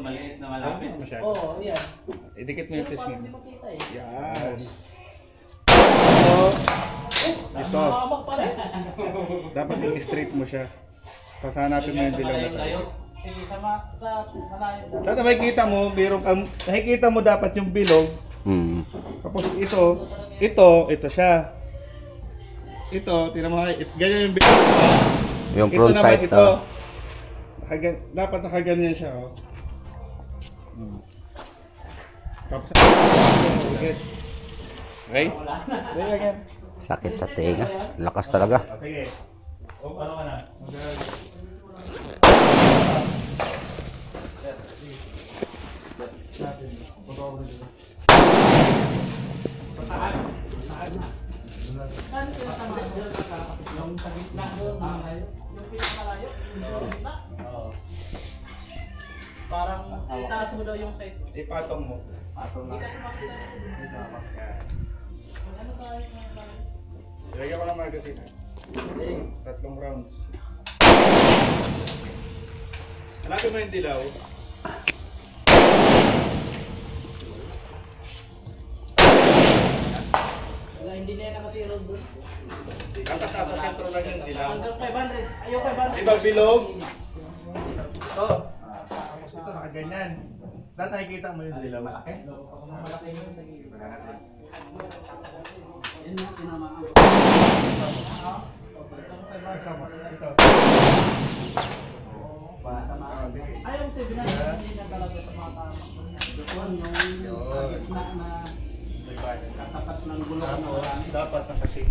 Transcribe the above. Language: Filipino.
maliit na malapit. Masyado. Oo, yan. Idikit mo yung Pero pisngi parang mo. hindi makita eh. Yan. Ito. Mahamak pa rin. Dapat i-straight mo siya. Pasanapin mo yung dilaw na tayo. Sige, sa malayo. Sana makikita mo, nakikita mo dapat yung bilog. Tapos ito siya. Ito, tingnan mo, ganyan yung bilog. Yung Ito front naman side ito. to. Dapat nakaganyan siya, oh. Tapos, okay. Okay? Sige, again. Sakit sa tenga. Lakas talaga. Sige. O, ano ka na? Saan yung tamaan doon? Yung sa gitna doon, malayo. Yung pinakamalayo, yung gitna. Oo. Parang itaas mo daw yung side. Ipatong mo. Hindi kasi makita. Ano tayo? Ilagyan ko ng magazine. Tatlong rounds. Hanapin mo yung dilaw. Wala, hindi na yan kasi road doon. Dapat nasa sentro lang yung dilaw. Hanggang 500. Ayaw 500. Diba bilog? Ito. Tapos ito nakaganyan. Dapat nakikita mo yung dilaw. Malaki? Malaki yun sa gilid. Yan na, tinamaan ko. Kasama. Ito. Ayaw ko sabihin na hindi na talaga sa mga tama. Yung sa gitna na katapat ng gulong na marami. Dapat nakasik.